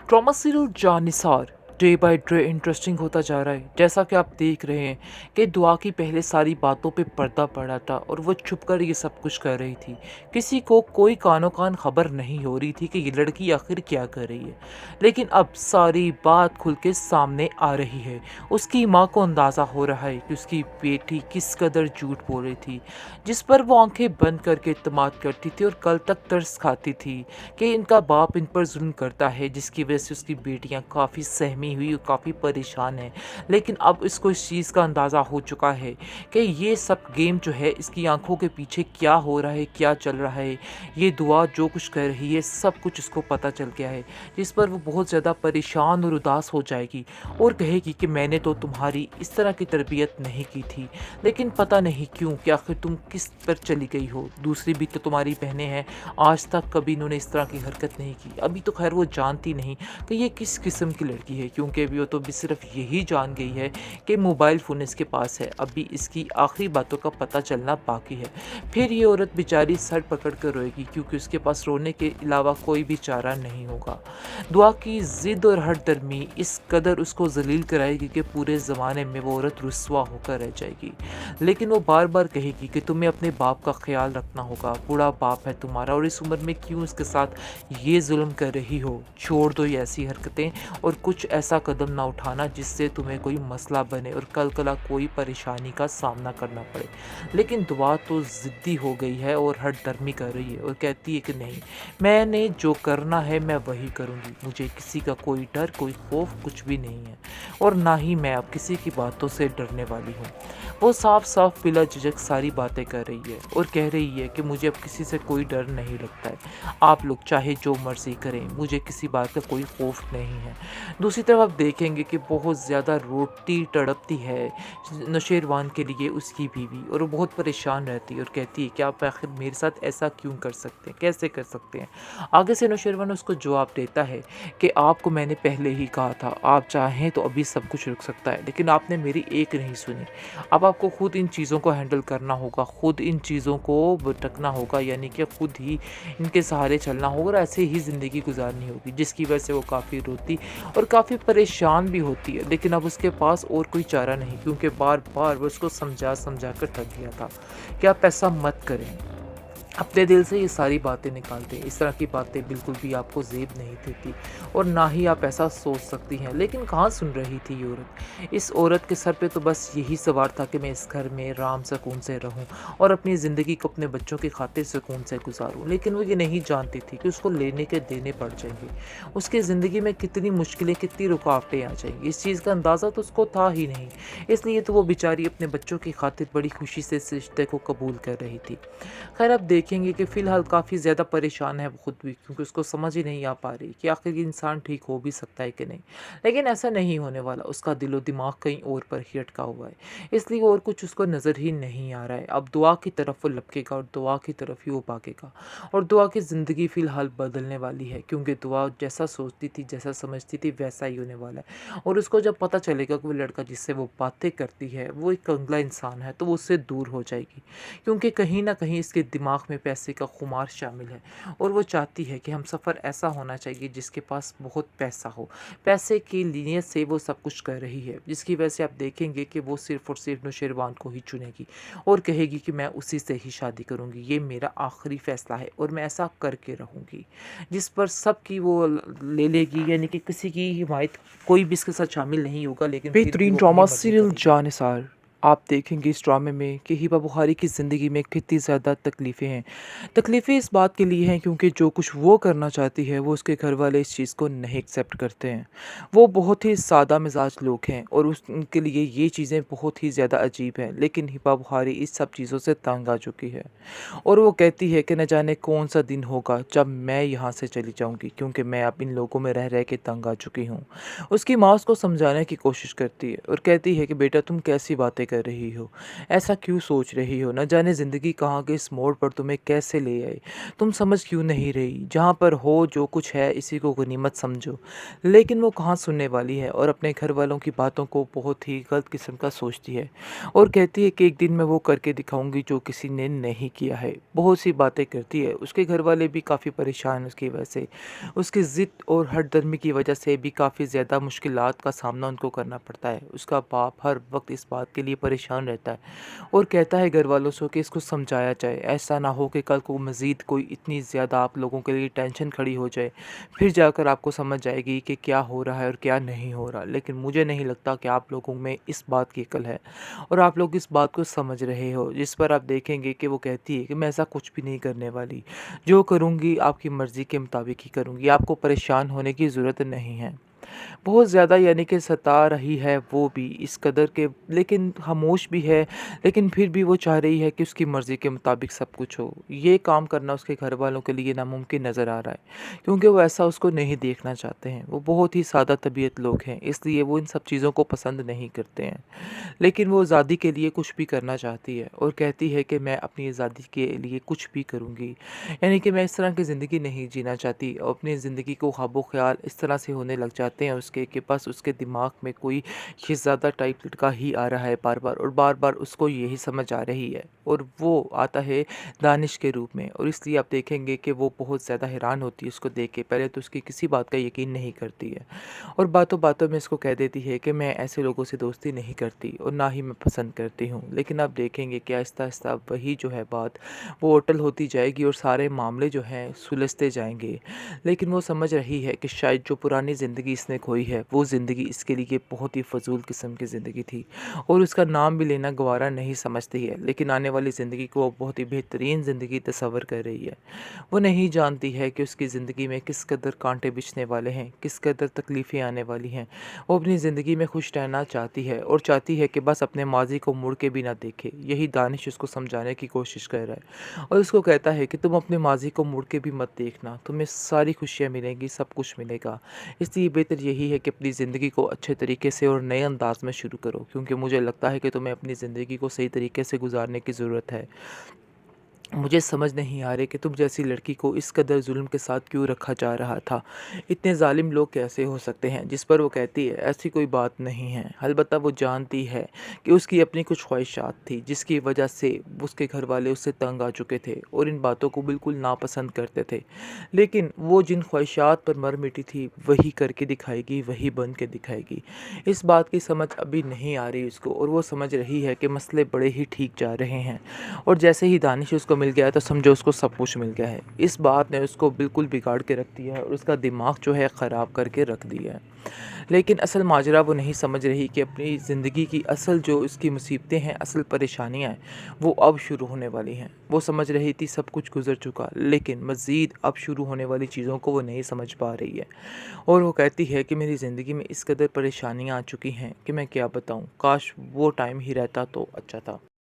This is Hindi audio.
Drama serial Jaanisar day by day interesting होता जा रहा है। जैसा कि आप देख रहे हैं कि दुआ की पहले सारी बातों पे पर्दा पड़ा था और वो छुपकर ये सब कुछ कर रही थी। किसी को कोई कानो कान खबर नहीं हो रही थी कि ये लड़की आखिर क्या कर रही है। लेकिन अब सारी बात खुल के सामने आ रही है। उसकी माँ को अंदाज़ा हो रहा है कि उसकी बेटी किस कदर झूठ बोल रही थी, जिस पर वो आंखें बंद करके इत्तेमाद करती थी और कल तक तरस खाती थी कि इनका बाप इन पर जुल्म करता है, जिसकी वजह से उसकी बेटियां काफ़ी सहमी हुई और काफ़ी परेशान हैं। लेकिन अब इसको इस चीज़ का अंदाज़ा हो चुका है कि ये सब गेम जो है इसकी आंखों के पीछे क्या हो रहा है, क्या चल रहा है, ये दुआ जो कुछ कर रही है सब कुछ इसको पता चल गया है। जिस पर वो बहुत ज़्यादा परेशान और उदास हो जाएगी और कहेगी कि मैंने तो तुम्हारी इस तरह की तरबियत नहीं की थी, लेकिन पता नहीं क्यों कि आखिर तुम किस पर चली गई हो। दूसरी भी तो तुम्हारी बहनें हैं, आज तक कभी इन्होंने इस तरह की हरकत नहीं की। अभी तो खैर वो जानती नहीं कि ये किस किस्म की लड़की है, क्योंकि अभी वो तो भी सिर्फ यही जान गई है कि मोबाइल फ़ोन इसके पास है। अभी इसकी आखिरी बातों का पता चलना बाकी है। फिर ये औरत बेचारी सर पकड़ कर रोएगी, क्योंकि उसके पास रोने के अलावा कोई भी चारा नहीं होगा। दुआ की ज़िद और हठधर्मी इस कदर उसको ज़लील कराएगी कि पूरे ज़माने में वो औरत रुस्वा होकर रह जाएगी। लेकिन वो बार बार कहेगी कि तुम्हें अपने बाप का ख्याल रखना होगा, बूढ़ा बाप है तुम्हारा और इस उम्र में क्यों इसके साथ ये जुल्म कर रही हो। छोड़ दो ये ऐसी हरकतें और कुछ ऐसा कदम ना उठाना जिससे तुम्हें कोई मसला बने और कल कला कोई परेशानी का सामना करना पड़े। लेकिन दुआ तो ज़िद्दी हो गई है और हठधर्मी कर रही है और कहती है कि नहीं, मैंने जो करना है मैं वही करूँगी। मुझे किसी का कोई डर, कोई खौफ कुछ भी नहीं है और ना ही मैं अब किसी की बातों से डरने वाली हूँ। वो साफ साफ बिला झिझक सारी बातें कर रही है और कह रही है कि मुझे अब किसी से कोई डर नहीं लगता है। आप लोग चाहे जो मर्जी करें, मुझे किसी बात का कोई खौफ नहीं है। दूसरी तरफ आप देखेंगे कि बहुत ज़्यादा रोती तड़पती है नौशेरवान के लिए उसकी बीवी, और वो बहुत परेशान रहती है और कहती है कि आप आखिर मेरे साथ ऐसा क्यों कर सकते हैं, कैसे कर सकते हैं। आगे से नौशेरवान उसको जवाब देता है कि आपको मैंने पहले ही कहा था, आप चाहें तो अभी सब कुछ रुक सकता है, लेकिन आपने मेरी एक नहीं सुनी। अब आपको खुद इन चीज़ों को हैंडल करना होगा, खुद इन चीज़ों को भटकना होगा, यानी कि खुद ही इनके सहारे चलना होगा और ऐसे ही ज़िंदगी गुजारनी होगी। जिसकी वजह से वो काफ़ी रोती और काफ़ी परेशान भी होती है। लेकिन अब उसके पास और कोई चारा नहीं, क्योंकि बार बार वो उसको समझा समझा कर थक गया था कि आप ऐसा मत करें, अपने दिल से ये सारी बातें निकालते हैं। इस तरह की बातें बिल्कुल भी आपको ज़ेब नहीं देती और ना ही आप ऐसा सोच सकती हैं। लेकिन कहाँ सुन रही थी ये औरत। इस औरत के सर पे तो बस यही सवार था कि मैं इस घर में आराम सुकून से रहूं और अपनी ज़िंदगी को अपने बच्चों की खातिर सुकून से गुजारूं। लेकिन वो ये नहीं जानती थी कि उसको लेने के देने पड़ जाएंगे, उसकी ज़िंदगी में कितनी मुश्किलें, कितनी रुकावटें आ जाएंगी। इस चीज़ का अंदाज़ा तो उसको था ही नहीं। इसलिए तो वो बेचारी अपने बच्चों की खातिर बड़ी खुशी से इस रिश्ते को कबूल कर रही थी। खैर अब देखेंगे कि फ़िलहाल काफ़ी ज़्यादा परेशान है वो खुद भी, क्योंकि उसको समझ ही नहीं आ पा रही कि आखिर ये इंसान ठीक हो भी सकता है कि नहीं। लेकिन ऐसा नहीं होने वाला, उसका दिलो दिमाग कहीं और पर ही अटका हुआ है, इसलिए और कुछ उसको नज़र ही नहीं आ रहा है। अब दुआ की तरफ वो लपकेगा और दुआ की तरफ ही वो भागेगा और दुआ की ज़िंदगी फ़िलहाल बदलने वाली है, क्योंकि दुआ जैसा सोचती थी, जैसा समझती थी वैसा ही होने वाला है। और उसको जब पता चलेगा कि वो लड़का जिससे वो बातें करती है वो एक कंगला इंसान है, तो वो उससे दूर हो जाएगी, क्योंकि कहीं न कहीं इसके दिमाग में पैसे का खुमार शामिल है और वो चाहती है कि हम सफ़र ऐसा होना चाहिए जिसके पास बहुत पैसा हो। पैसे की नीयत से वो सब कुछ कर रही है, जिसकी वजह से आप देखेंगे कि वो सिर्फ़ और सिर्फ़ नौशेरवान को ही चुनेगी और कहेगी कि मैं उसी से ही शादी करूँगी, ये मेरा आखिरी फ़ैसला है और मैं ऐसा करके रहूँगी। जिस पर सबकी वो ले लेगी, यानी कि किसी की हिमायत कोई भी इसके साथ शामिल नहीं होगा, लेकिन फिर भी बेहतरीन वो अपनी ड्रामा मर्ज़ी सीरियल करेगी। जानिसार। आप देखेंगे इस ड्रामे में कि हिबा बुखारी की ज़िंदगी में कितनी ज़्यादा तकलीफ़ें हैं। तकलीफ़ें इस बात के लिए हैं क्योंकि जो कुछ वो करना चाहती है वो उसके घर वाले इस चीज़ को नहीं एक्सेप्ट करते हैं। वो बहुत ही सादा मिजाज लोग हैं और उनके लिए ये चीज़ें बहुत ही ज़्यादा अजीब हैं। लेकिन हिबा बुखारी इस सब चीज़ों से तंग आ चुकी है और वो कहती है कि न जाने कौन सा दिन होगा जब मैं यहाँ से चली जाऊँगी, क्योंकि मैं अब इन लोगों में रह के तंग आ चुकी हूँ। उसकी माँ उसको समझाने की कोशिश करती है और कहती है कि बेटा तुम कैसी बातें कर कर रही हो? ऐसा क्यों सोच रही हो? न जाने ज़िंदगी कहाँ के इस मोड़ पर तुम्हें कैसे ले आए। तुम समझ क्यों नहीं रही? जहाँ पर हो जो कुछ है इसी को गनीमत समझो। लेकिन वो कहाँ सुनने वाली है और अपने घर वालों की बातों को बहुत ही गलत किस्म का सोचती है और कहती है कि एक दिन मैं वो करके दिखाऊँगी जो किसी ने नहीं किया है। बहुत सी बातें करती है। उसके घर वाले भी काफ़ी परेशान हैं उसकी वजह से। उसकी ज़िद और हठधर्मी की वजह से भी काफ़ी ज़्यादा मुश्किलात का सामना उनको करना पड़ता है। उसका बाप हर वक़्त इस बात के लिए परेशान रहता है और कहता है घर वालों से कि इसको समझाया जाए। ऐसा ना हो कि कल को मज़ीद कोई इतनी ज़्यादा आप लोगों के लिए टेंशन खड़ी हो जाए। फिर जाकर आपको समझ आएगी कि क्या हो रहा है और क्या नहीं हो रहा। लेकिन मुझे नहीं लगता कि आप लोगों में इस बात की अकल है और आप लोग इस बात को समझ रहे हो। जिस पर आप देखेंगे कि वो कहती है कि मैं ऐसा कुछ भी नहीं करने वाली। जो करूँगी आपकी मर्ज़ी के मुताबिक ही करूँगी। आपको परेशान होने की ज़रूरत नहीं है। बहुत ज़्यादा यानी कि सता रही है वो भी इस कदर के, लेकिन खामोश भी है, लेकिन फिर भी वो चाह रही है कि उसकी मर्ज़ी के मुताबिक सब कुछ हो। ये काम करना उसके घर वालों के लिए नामुमकिन नज़र आ रहा है क्योंकि वो ऐसा उसको नहीं देखना चाहते हैं। वो बहुत ही सादा तबीयत लोग हैं, इसलिए वो इन सब चीज़ों को पसंद नहीं करते हैं। लेकिन वो आज़ादी के लिए कुछ भी करना चाहती है और कहती है कि मैं अपनी आज़ादी के लिए कुछ भी करूँगी। यानी कि मैं इस तरह की ज़िंदगी नहीं जीना चाहती और अपनी ज़िंदगी को ख्वाबो-ख़याल इस तरह से होने लग जाते हैं उसके कि बस उसके दिमाग में कोई शहज़ादा टाइप लड़का ही आ रहा है बार-बार और बार-बार उसको यही समझ आ रही है और वो आता है दानिश के रूप में और इसलिए आप देखेंगे कि वो बहुत ज़्यादा हैरान होती है उसको देख के। पहले तो उसकी किसी बात का यकीन नहीं करती है और बातों-बातों में इसको कह देती है कि मैं ऐसे लोगों से दोस्ती नहीं करती और ना ही मैं पसंद करती हूँ। लेकिन आप देखेंगे कि आहिस्ता-आहिस्ता वही जो है बात वो अटल होती जाएगी और सारे मामले जो हैं सुलझते जाएँगे। लेकिन वो समझ रही है कि शायद जो पुरानी ज़िंदगी इसने खोई है, वो ज़िंदगी इसके लिए बहुत ही फ़ज़ूल किस्म की ज़िंदगी थी और उसका नाम भी लेना गवारा नहीं समझती है। लेकिन आने वाली ज़िंदगी को वो बहुत ही बेहतरीन ज़िंदगी तस्वर कर रही है। वो नहीं जानती है कि उसकी ज़िंदगी में किस कदर कांटे बिछने वाले हैं, किस कदर तकलीफ़ें आने वाली हैं। वो अपनी ज़िंदगी में खुश रहना चाहती है और चाहती है कि बस अपने माज़ी को मुड़ के भी ना देखे। यही दानिश उसको समझाने की कोशिश कर रहा है और उसको कहता है कि तुम अपने माज़ी को मुड़ के भी मत देखना, तुम्हें सारी खुशियाँ मिलेंगी, सब कुछ मिलेगा। इसलिए बेहतर यही है कि अपनी ज़िंदगी को अच्छे तरीके से और नए अंदाज में शुरू करो क्योंकि मुझे लगता है कि तुम्हें अपनी ज़िंदगी को सही तरीके से गुजारने की ज़रूरत है। मुझे समझ नहीं आ रही कि तुम जैसी लड़की को इस कदर जुल्म के साथ क्यों रखा जा रहा था। इतने ज़ालिम लोग कैसे हो सकते हैं? जिस पर वो कहती है ऐसी कोई बात नहीं है। अलबत्ता वो जानती है कि उसकी अपनी कुछ ख्वाहिशात थी जिसकी वजह से उसके घर वाले उससे तंग आ चुके थे और इन बातों को बिल्कुल नापसंद करते थे। लेकिन वो जिन ख्वाहिशात पर मर मिटी थी वही करके दिखाएगी, वही बन के दिखाएगी। इस बात की समझ अभी नहीं आ रही उसको और वो समझ रही है कि मसले बड़े ही ठीक जा रहे हैं और जैसे ही दानिश उसको मिल गया है तो समझो उसको सब कुछ मिल गया है। इस बात ने उसको बिल्कुल बिगाड़ के रख दिया है और उसका दिमाग जो है ख़राब करके रख दिया है। लेकिन असल माजरा वो नहीं समझ रही कि अपनी ज़िंदगी की असल जो उसकी मुसीबतें हैं, असल परेशानियाँ हैं, वो अब शुरू होने वाली हैं। वो समझ रही थी सब कुछ गुज़र चुका, लेकिन मज़ीद अब शुरू होने वाली चीज़ों को वो नहीं समझ पा रही है और वो कहती है कि मेरी ज़िंदगी में इस कदर परेशानियाँ आ चुकी हैं कि मैं क्या बताऊँ, काश वो टाइम ही रहता तो अच्छा था।